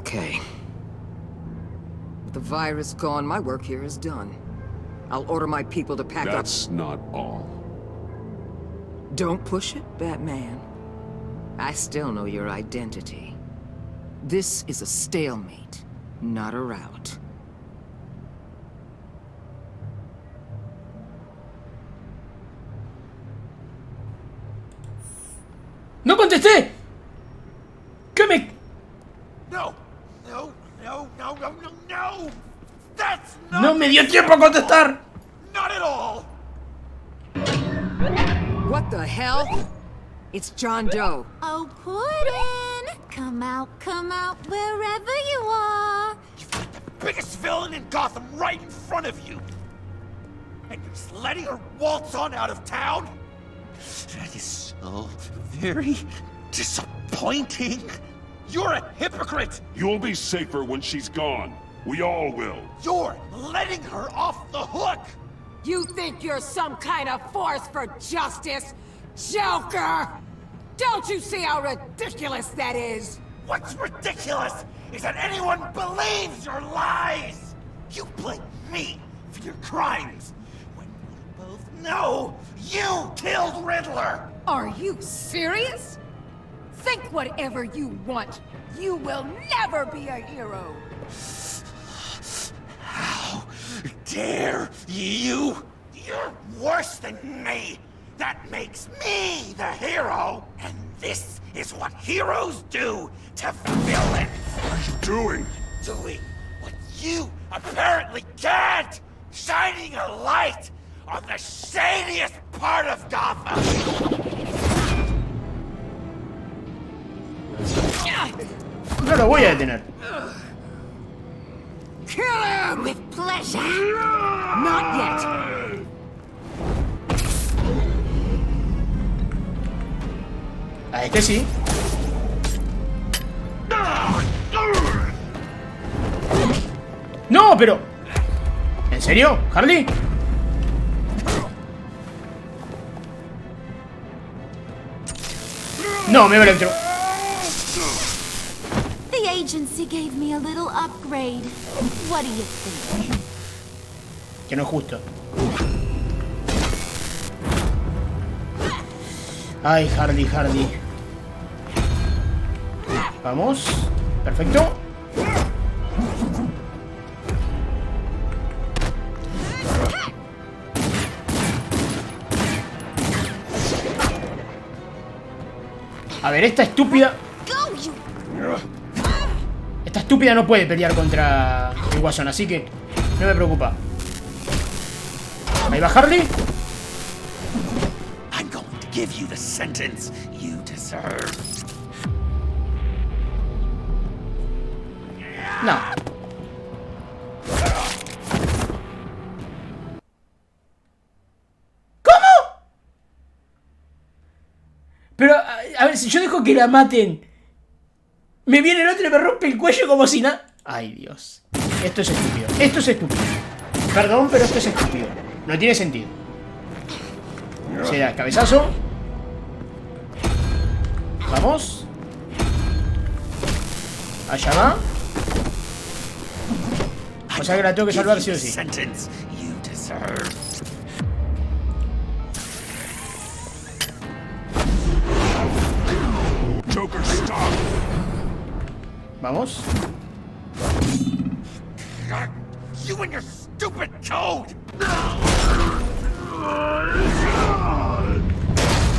Okay. With the virus gone, my work here is done. I'll order my people to pack up. That's not all. Don't push it, Batman. I still know your identity. This is a stalemate, not a rout. ¡No contesté! ¿Qué me...? No! No! No! No! No! No! No! That's not... ¡No me dio tiempo a contestar! Not at all! What the hell? It's John Doe. Oh, Puddin'! Come out, wherever you are. You've got the biggest villain in Gotham right in front of you! And you're just letting her waltz on out of town? That is so very disappointing. You're a hypocrite! You'll be safer when she's gone. We all will. You're letting her off the hook! You think you're some kind of force for justice? Joker! Don't you see how ridiculous that is? What's ridiculous is that anyone believes your lies! You blame me for your crimes, when we both know you killed Riddler! Are you serious? Think whatever you want. You will never be a hero. How dare you? You're worse than me! That makes me the hero! And this is what heroes do to villains! What are you doing? Doing what you apparently can't! Shining a light on the shadiest part of Gotham! No lo voy a detener. Kill him! With pleasure. Not yet. A este sí. No, pero... ¿En serio, Harley? No, me electro. The agency gave me a little upgrade. What do you think? Que no es justo. Ay, Harley. Vamos. Perfecto. A ver, esta estúpida... Esta estúpida no puede pelear contra el Guasón, así que no me preocupa. Ahí va Harley. I'm going to give you the sentence you deserve. No. ¿Cómo? Pero, a ver, si yo dejo que la maten, me viene el otro y me rompe el cuello como si nada... Ay, Dios. Esto es estúpido. Esto es estúpido. Perdón, pero esto es estúpido. No tiene sentido. Se da cabezazo. Vamos. Allá va. O sea que la tengo que salvar sí o sí. Joker, stop. Vamos. You and your stupid code.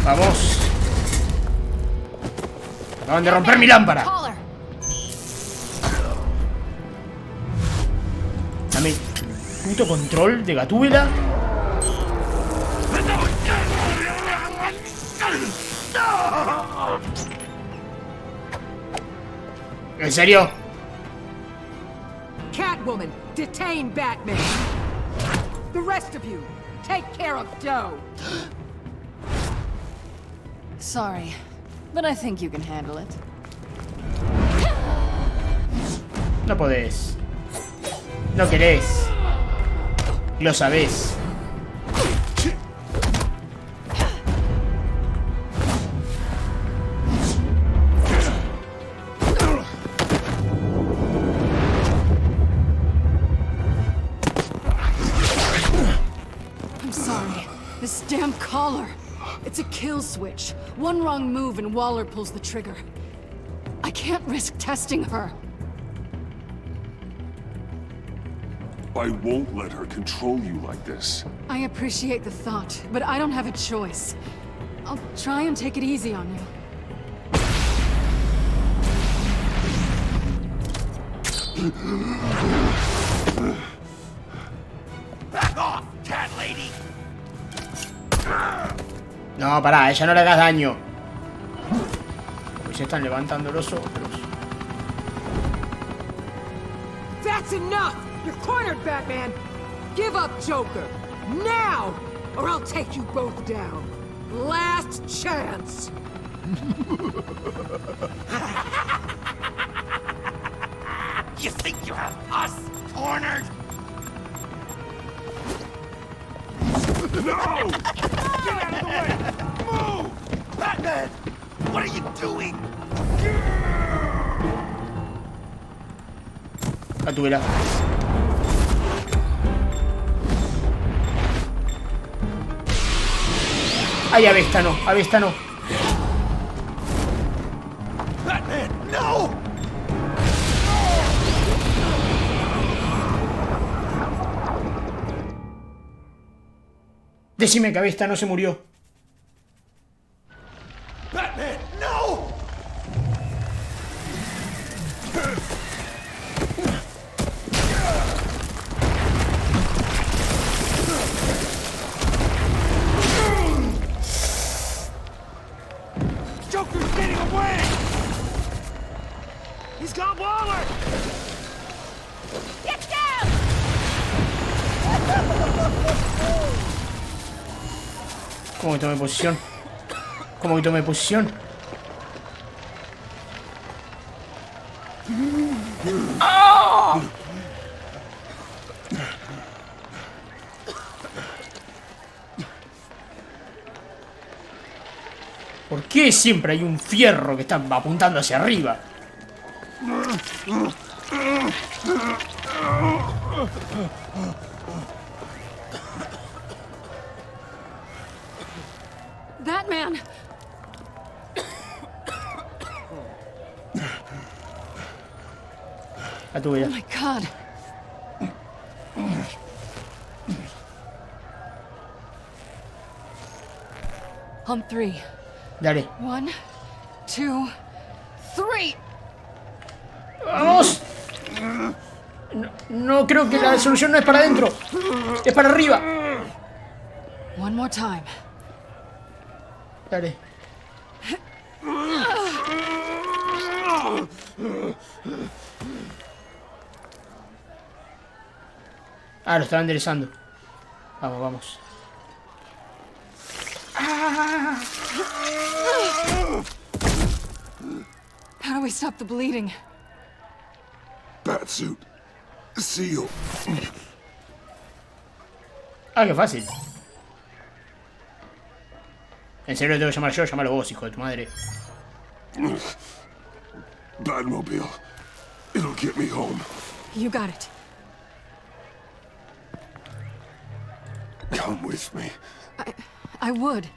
Vamos. Acaban de romper mi lámpara. Dame puto control de Gatúbela. ¿En serio? Catwoman, detain Batman. The rest of you, take care of Doe. Sorry, but I think you can handle it. No podés. No querés. Lo sabés. This damn collar. It's a kill switch. One wrong move and Waller pulls the trigger. I can't risk testing her. I won't let her control you like this. I appreciate the thought, but I don't have a choice. I'll try and take it easy on you. Back off, cat lady! No, pará, ella no le hagas daño. Pues se están levantando los otros. That's enough! You're cornered, Batman! Give up, Joker! Now! Or I'll take you both down. Last chance! You think you have us cornered? No! Get out of the way! Move! Batman! What are you doing? Capitulo. Ay, Esta no, Esta no. Batman, no! Decime que Esta no se murió. Batman, no! Joker's getting away! He's got Waller! Get down! ¿Cómo que tomé posición? ¿Cómo que tomé posición? ¡Ah! ¿Por qué siempre hay un fierro que está apuntando hacia arriba? Batman! La tuya. Oh my god. On three. Dale. 1, 2, 3. ¡Vamos! No creo que la solución no es para adentro. Es para arriba. One more time. Dale. Ah, lo estaba enderezando. Vamos, vamos. How do we stop the bleeding? Batsuit. Seal. Ah, qué fácil. ¿En serio le tengo que llamar yo? Llámalo vos, hijo de tu madre. Batmobile. It'll get me home. You got it. Come with me. I would.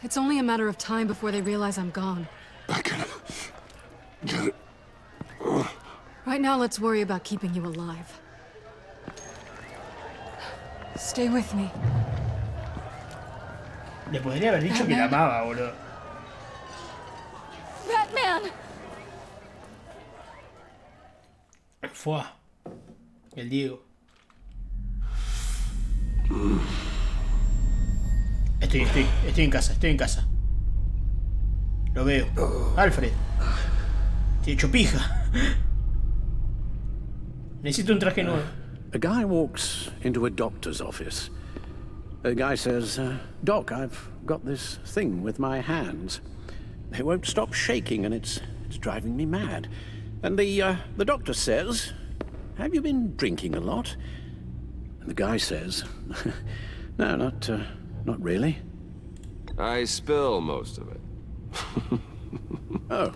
It's only a matter of time before they realize I'm gone. I can get it. Right now, let's worry about keeping you alive. Stay with me. Le podría haber dicho que la amaba, boludo. Batman! Fue. El Diego. Estoy en casa. Lo veo. Alfred. Te he hecho pija. Necesito un traje nuevo. A guy walks into a doctor's office. The guy says, Doc, I've got this thing with my hands. They won't stop shaking and it's driving me mad. And the doctor says, have you been drinking a lot? And the guy says, no, not really. I spill most of it. Oh,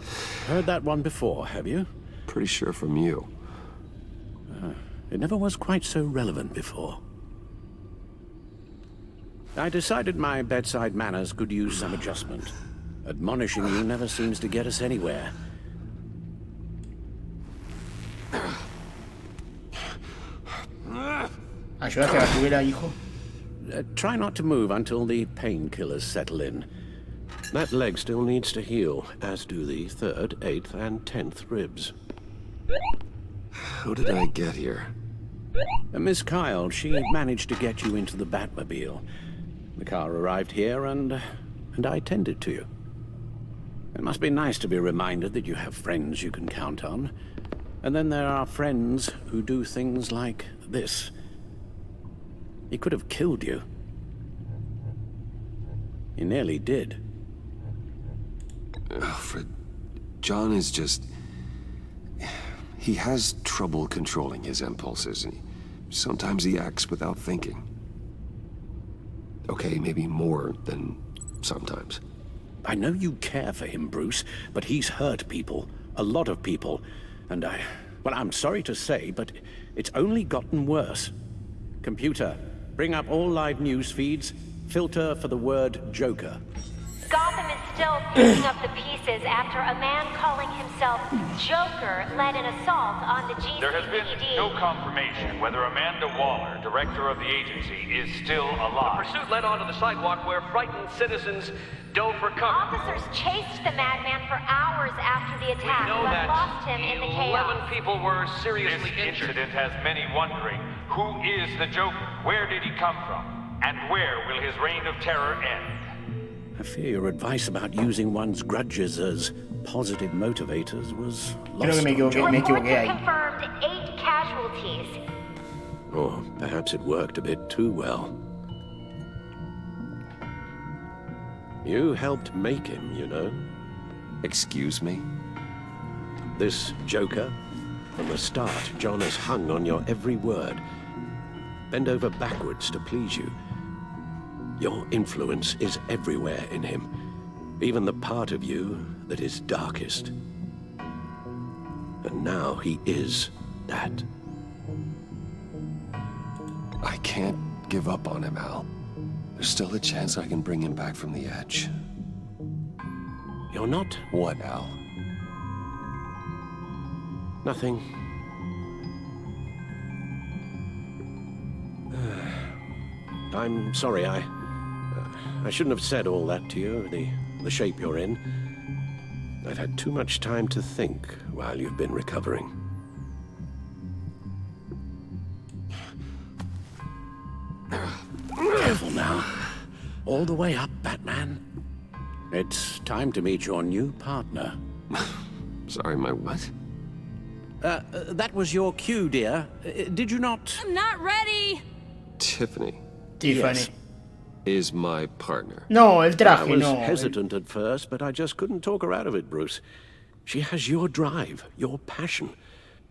heard that one before, have you? Pretty sure from you. It never was quite so relevant before. I decided my bedside manners could use some adjustment. Admonishing you never seems to get us anywhere. Ayúdate a la juguera, hijo. Try not to move until the painkillers settle in. That leg still needs to heal, as do the 3rd, 8th, and 10th ribs. How did I get here? Miss Kyle, she managed to get you into the Batmobile. The car arrived here, and I tended to you. It must be nice to be reminded that you have friends you can count on. And then there are friends who do things like this. He could have killed you. He nearly did. Alfred, John is just... He has trouble controlling his impulses, and sometimes he acts without thinking. Okay, maybe more than sometimes. I know you care for him, Bruce, but he's hurt people. A lot of people. And well, I'm sorry to say, but it's only gotten worse. Computer, bring up all live news feeds. Filter for the word Joker. Gotham is still picking up the pieces after a man calling himself Joker led an assault on the GCPD. There has been no confirmation whether Amanda Waller, director of the agency, is still alive. The pursuit led onto the sidewalk where frightened citizens dove for cover. Officers chased the madman for hours after the attack, We know but that lost him in the 11 chaos. people were seriously injured. This incident has many wondering, who is the Joker? Where did he come from? And where will his reign of terror end? I fear your advice about using one's grudges as positive motivators was Creo lost que me on John. equivoqué Reports ahí. have confirmed 8 casualties. Or perhaps it worked a bit too well. You helped make him, you know. Excuse me? This Joker, from the start, John has hung on your every word. Bend over backwards to please you. Your influence is everywhere in him, even the part of you that is darkest. And now he is that. I can't give up on him, Al. There's still a chance I can bring him back from the edge. You're not... What, Al? Nothing. I'm sorry, I shouldn't have said all that to you, the shape you're in. I've had too much time to think while you've been recovering. Careful now. All the way up, Batman. It's time to meet your new partner. Sorry, my what? That was your cue, dear. Did you not... I'm not ready! Tiffany Tiffany. Yes. is my partner. No, el I traje, was no. hesitant at first, but I just couldn't talk her out of it, Bruce. She has your drive, your passion,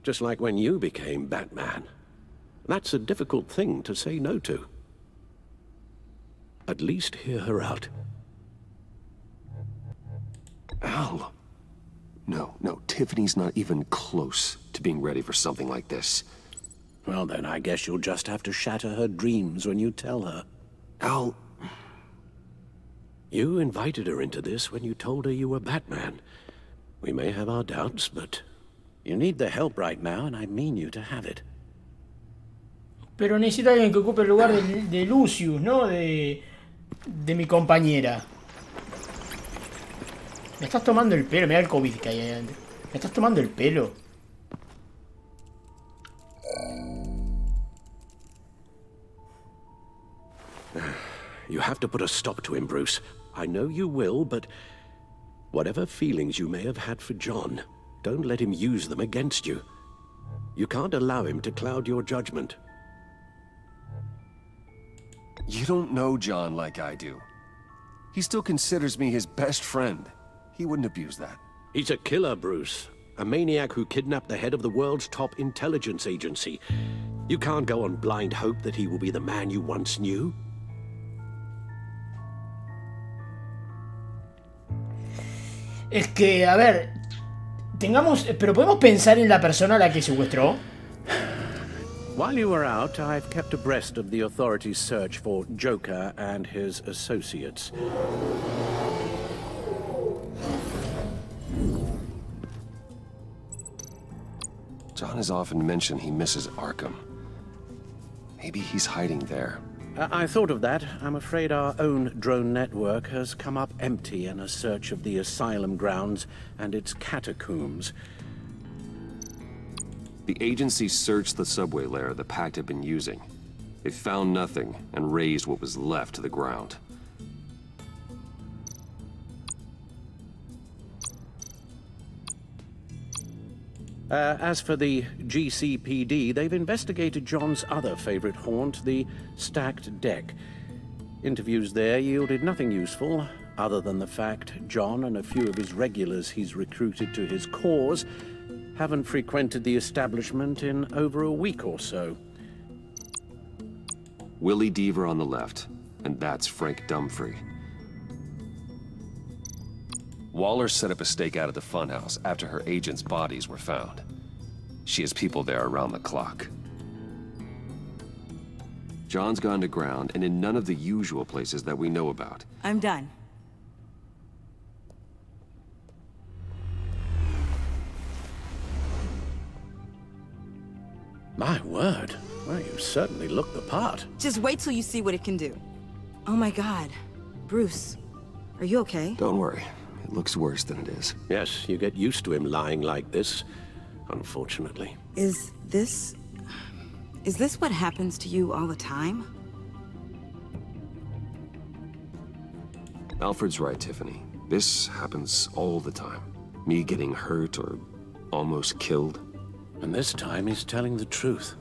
just like when you became Batman. That's a difficult thing to say no to. At least hear her out. Al. No, Tiffany's not even close to being ready for something like this. Well, then I guess you'll just have to shatter her dreams when you tell her. Al... You invited her into this when you told her you were Batman. We may have our doubts, but you need the help right now, and I mean you to have it. Pero necesita alguien que ocupe el lugar de Lucius, ¿no? De mi compañera. Me estás tomando el pelo, mira el COVID que hay ahí adentro. Me estás tomando el pelo. You have to put a stop to him, Bruce. I know you will, but whatever feelings you may have had for John, don't let him use them against you. You can't allow him to cloud your judgment. You don't know John like I do. He still considers me his best friend. He wouldn't abuse that. He's a killer, Bruce. A maniac who kidnapped the head of the world's top intelligence agency. You can't go on blind hope that he will be the man you once knew. Es que, a ver, pero podemos pensar en la persona a la que secuestró. While you were out, I've kept abreast of the authorities' search for Joker and his associates. John has often mentioned he misses Arkham. Maybe he's hiding there. I thought of that. I'm afraid our own drone network has come up empty in a search of the asylum grounds and its catacombs. The agency searched the subway layer the Pact had been using. They found nothing and razed what was left to the ground. As for the GCPD, they've investigated John's other favorite haunt, the stacked deck. Interviews there yielded nothing useful, other than the fact John and a few of his regulars he's recruited to his cause haven't frequented the establishment in over a week or so. Willie Deaver on the left, and that's Frank Dumfrey. Waller set up a stakeout at the funhouse after her agents' bodies were found. She has people there around the clock. John's gone to ground and in none of the usual places that we know about. I'm done. My word. Well, you certainly look the part. Just wait till you see what it can do. Oh my God. Bruce, are you okay? Don't worry. It looks worse than it is. Yes, you get used to him lying like this, unfortunately. Is this what happens to you all the time? Alfred's right, Tiffany. This happens all the time. Me getting hurt or almost killed. And this time he's telling the truth.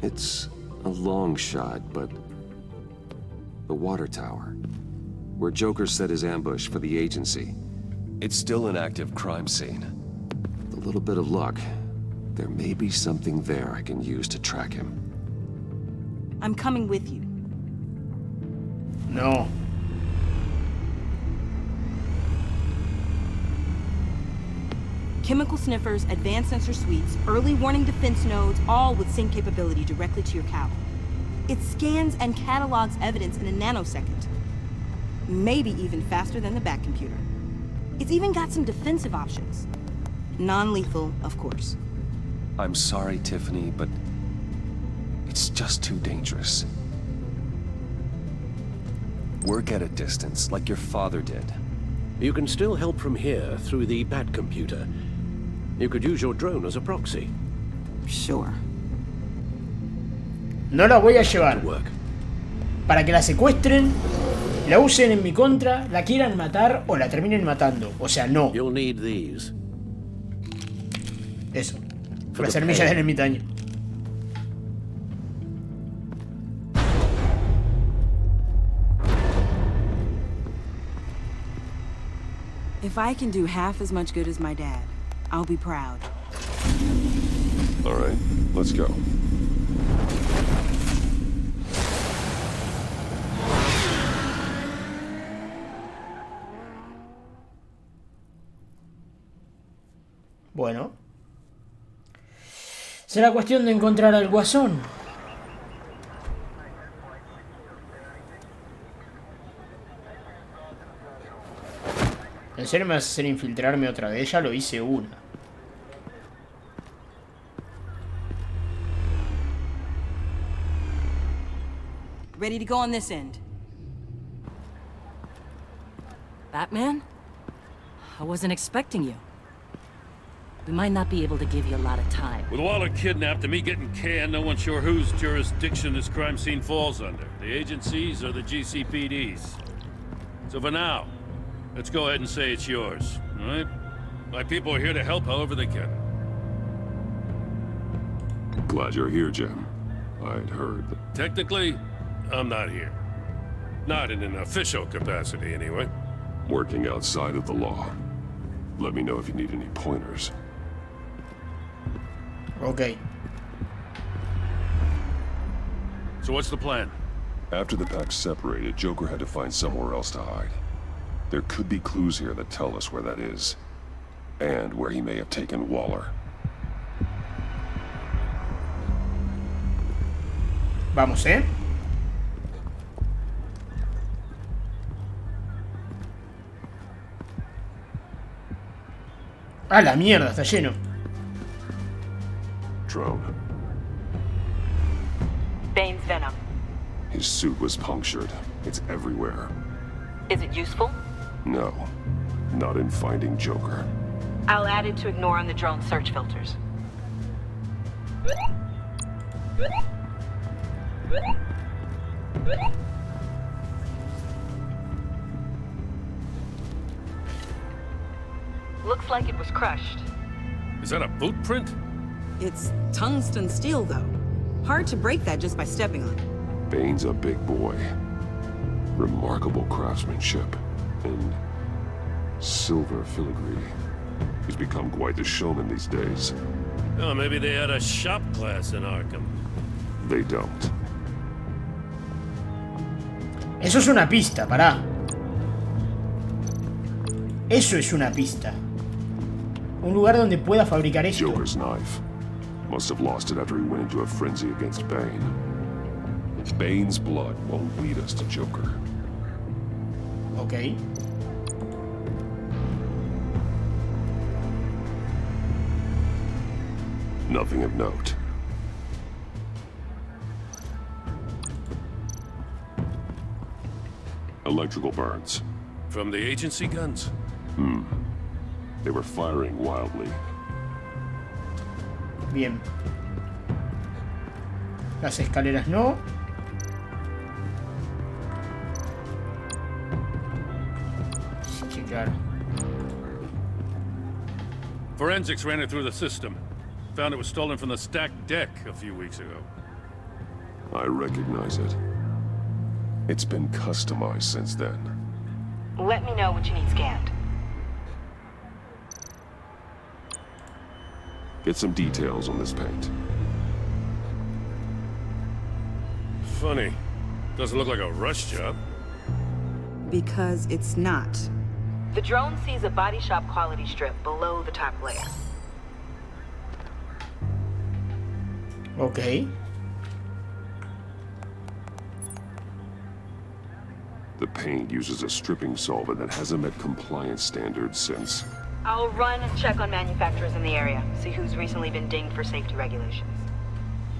It's a long shot, but the water tower, where Joker set his ambush for the agency, it's still an active crime scene. With a little bit of luck, there may be something there I can use to track him. I'm coming with you. No. Chemical sniffers, advanced sensor suites, early warning defense nodes, all with sync capability directly to your cow. It scans and catalogs evidence in a nanosecond. Maybe even faster than the back computer. It's even got some defensive options. Non-lethal, of course. I'm sorry, Tiffany, but it's just too dangerous. Work at a distance, like your father did. You can still help from here through the bat computer. You could use your drone as a proxy. Sure. No la voy a llevar. Para que la secuestren, la usen en mi contra, la quieran matar o la terminen matando. O sea, no. You'll need these. Eso. La semilla del ermitaño. If I can do half as much good as my dad, I'll be proud. All right, let's go. Bueno. Será cuestión de encontrar al guasón. ¿En serio me vas a hacer infiltrarme otra vez? Ya lo hice una. Ready to go on this end. Batman? I wasn't expecting you. We might not be able to give you a lot of time. With Waller kidnapped and me getting canned, no one's sure whose jurisdiction this crime scene falls under. The agencies or the GCPD's. So for now, let's go ahead and say it's yours, all right? My people are here to help however they can. Glad you're here, Jim. I'd heard that... Technically, I'm not here. Not in an official capacity, anyway. Working outside of the law. Let me know if you need any pointers. Okay. So what's the plan? After the pack separated, Joker had to find somewhere else to hide. There could be clues here that tell us where that is. and where he may have taken Waller. Vamos, Ah, la mierda, está lleno. Drone. Bane's venom. His suit was punctured. It's everywhere. Is it useful? No. Not in finding Joker. I'll add it to ignore on the drone search filters. Looks like it was crushed. Is that a boot print? It's tungsten steel, though. Hard to break that just by stepping on it. Bane's a big boy. Remarkable craftsmanship. And silver filigree. He's become quite the showman these days. Oh, maybe they had a shop class in Arkham. They don't. Eso es una pista, pará. Eso es una pista. Un lugar donde pueda fabricar esto. Joker's knife. Must have lost it after he went into a frenzy against Bane. Bane's blood won't lead us to Joker. Ok. Nothing of note. Electrical burns. From the agency guns? They were firing wildly. Bien. Las escaleras no. Sí, claro. Forensics ran it through the system. Found it was stolen from the stacked deck a few weeks ago. I recognize it. It's been customized since then. Let me know what you need scanned. Get some details on this paint. Funny. Doesn't look like a rush job. Because it's not. The drone sees a body shop quality strip below the top layer. Ok. The paint uses a stripping solvent that hasn't met compliance standards since... I'll run and check on manufacturers in the area, see who's recently been dinged for safety regulations.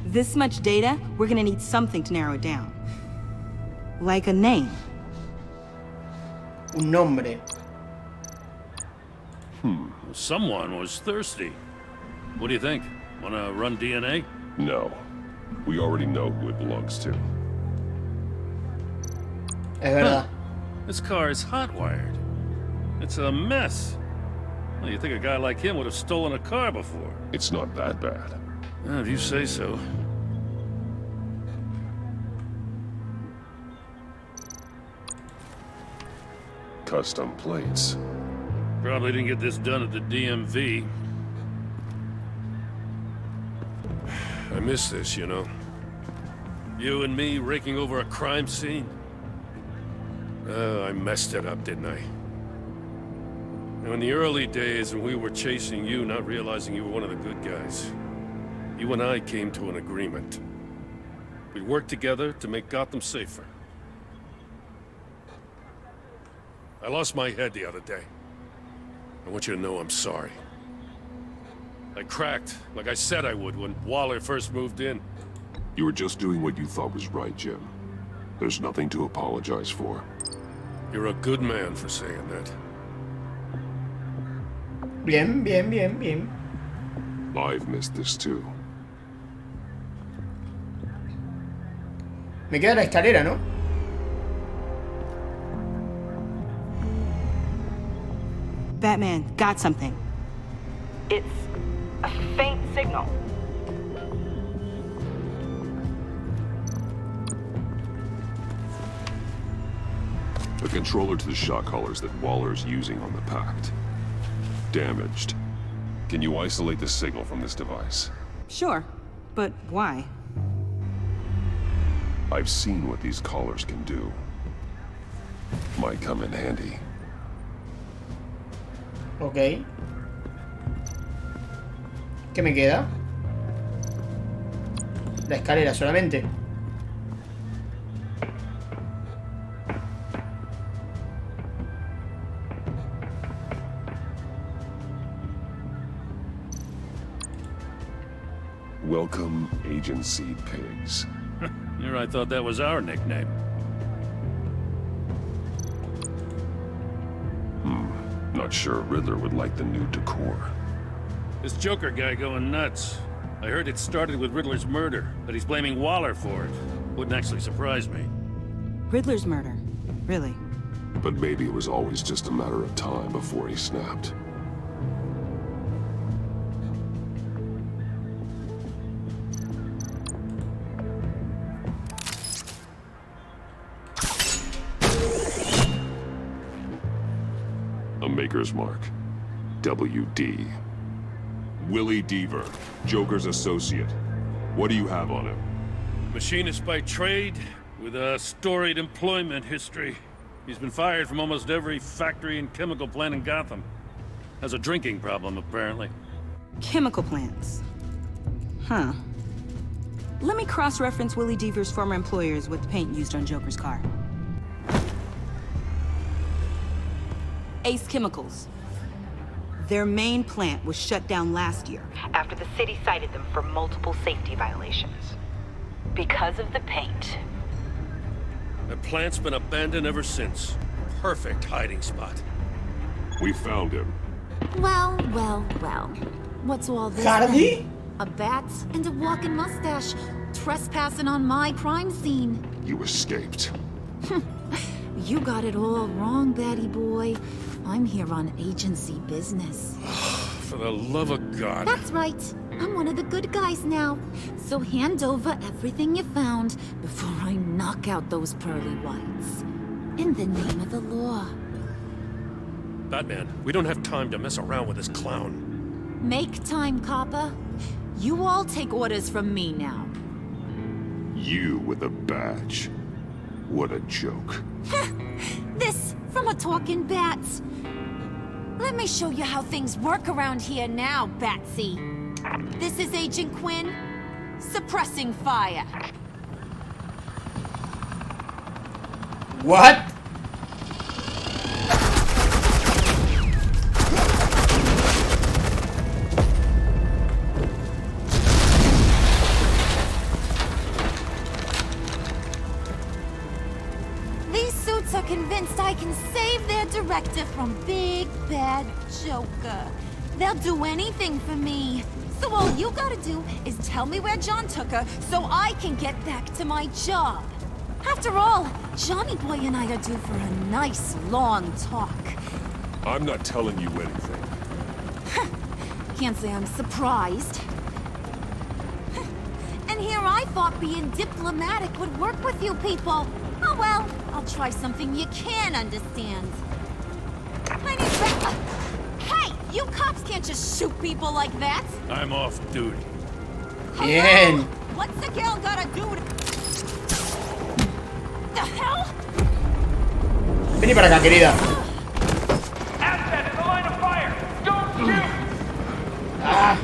This much data, we're gonna need something to narrow it down. Like a name. Un nombre. Someone was thirsty. What do you think? Wanna run DNA? No. We already know who it belongs to. Es verdad. This car is hot-wired. It's a mess. Well, you think a guy like him would have stolen a car before? It's not that bad. If you say so. Custom plates. Probably didn't get this done at the DMV. I miss this, you know. You and me raking over a crime scene. I messed it up, didn't I? Now, in the early days when we were chasing you, not realizing you were one of the good guys, you and I came to an agreement. We worked together to make Gotham safer. I lost my head the other day. I want you to know I'm sorry. I cracked, like I said I would when Waller first moved in. You were just doing what you thought was right, Jim. There's nothing to apologize for. You're a good man for saying that. Bien, bien, bien, bien. I've missed this too. Me queda la escalera, ¿no? Batman, got something. It's a faint signal. A controller to the shot collars that Waller's using on the Pact. Damaged. Can you isolate the signal from this device? Sure, but why? I've seen what these collars can do. Might come in handy. Ok. ¿Qué me queda? La escalera solamente. Welcome, agency pigs. Here I thought that was our nickname. Not sure Riddler would like the new decor. This Joker guy going nuts. I heard it started with Riddler's murder, but he's blaming Waller for it. Wouldn't actually surprise me. Riddler's murder? Really? But maybe it was always just a matter of time before he snapped. A maker's mark. WD. Willie Deaver, Joker's associate. What do you have on him? Machinist by trade, with a storied employment history. He's been fired from almost every factory and chemical plant in Gotham. Has a drinking problem, apparently. Chemical plants. Huh. Let me cross-reference Willie Deaver's former employers with the paint used on Joker's car. Ace Chemicals. Their main plant was shut down last year after the city cited them for multiple safety violations. Because of the paint. The plant's been abandoned ever since. Perfect hiding spot. We found him. Well, well, well. What's all this? Harley? Then? A bat and a walking mustache trespassing on my crime scene. You escaped. You got it all wrong, Batty boy. I'm here on agency business. For the love of God. That's right. I'm one of the good guys now. So hand over everything you found before I knock out those pearly whites. In the name of the law. Batman, we don't have time to mess around with this clown. Make time, copper. You all take orders from me now. You with a badge. What a joke. This from a talking bat. Let me show you how things work around here now, Batsy. This is Agent Quinn, suppressing fire. What? These suits are convinced I can save their director from Big Bad Joker. They'll do anything for me. So all you gotta do is tell me where John took her so I can get back to my job. After all, Johnny Boy and I are due for a nice long talk. I'm not telling you anything. Can't say I'm surprised. And here I thought being diplomatic would work with you people. Oh well, I'll try something you can understand. I need to... Hey, you cops can't just shoot people like that. I'm off duty. Bien. What's the girl gotta do to... The hell? Vení para acá, querida. Asset in the line of fire! Don't shoot! Ah.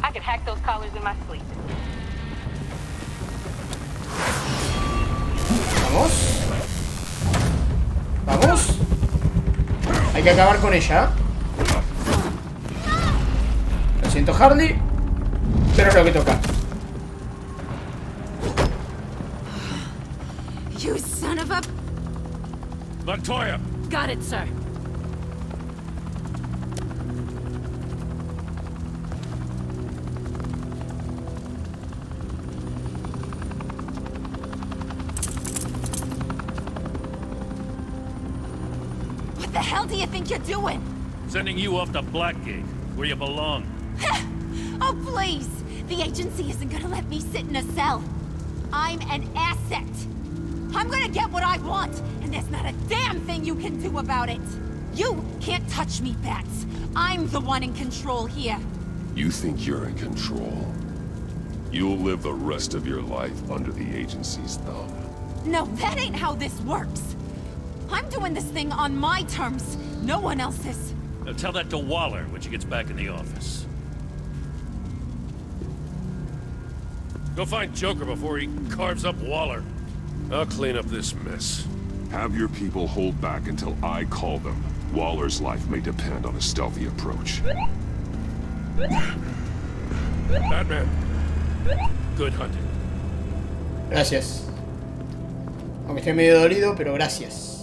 I could hack those collars in my sleep. Vamos. Vamos. Hay que acabar con ella. Lo siento, Harley, pero es lo que toca. You son of a... Montoya! Got it, sir. What the hell do you think you're doing? Sending you off to Blackgate, where you belong. Oh, please! The agency isn't gonna let me sit in a cell. I'm an asset. I'm gonna get what I want, and there's not a damn thing you can do about it. You can't touch me, Bats. I'm the one in control here. You think you're in control? You'll live the rest of your life under the agency's thumb. No, that ain't how this works. I'm doing this thing on my terms, no one else's. Now tell that to Waller when she gets back in the office. Go find Joker before he carves up Waller. I'll clean up this mess. Have your people hold back until I call them. Waller's life may depend on a stealthy approach. Batman, good hunting. Gracias. Aunque esté medio dolido, pero gracias.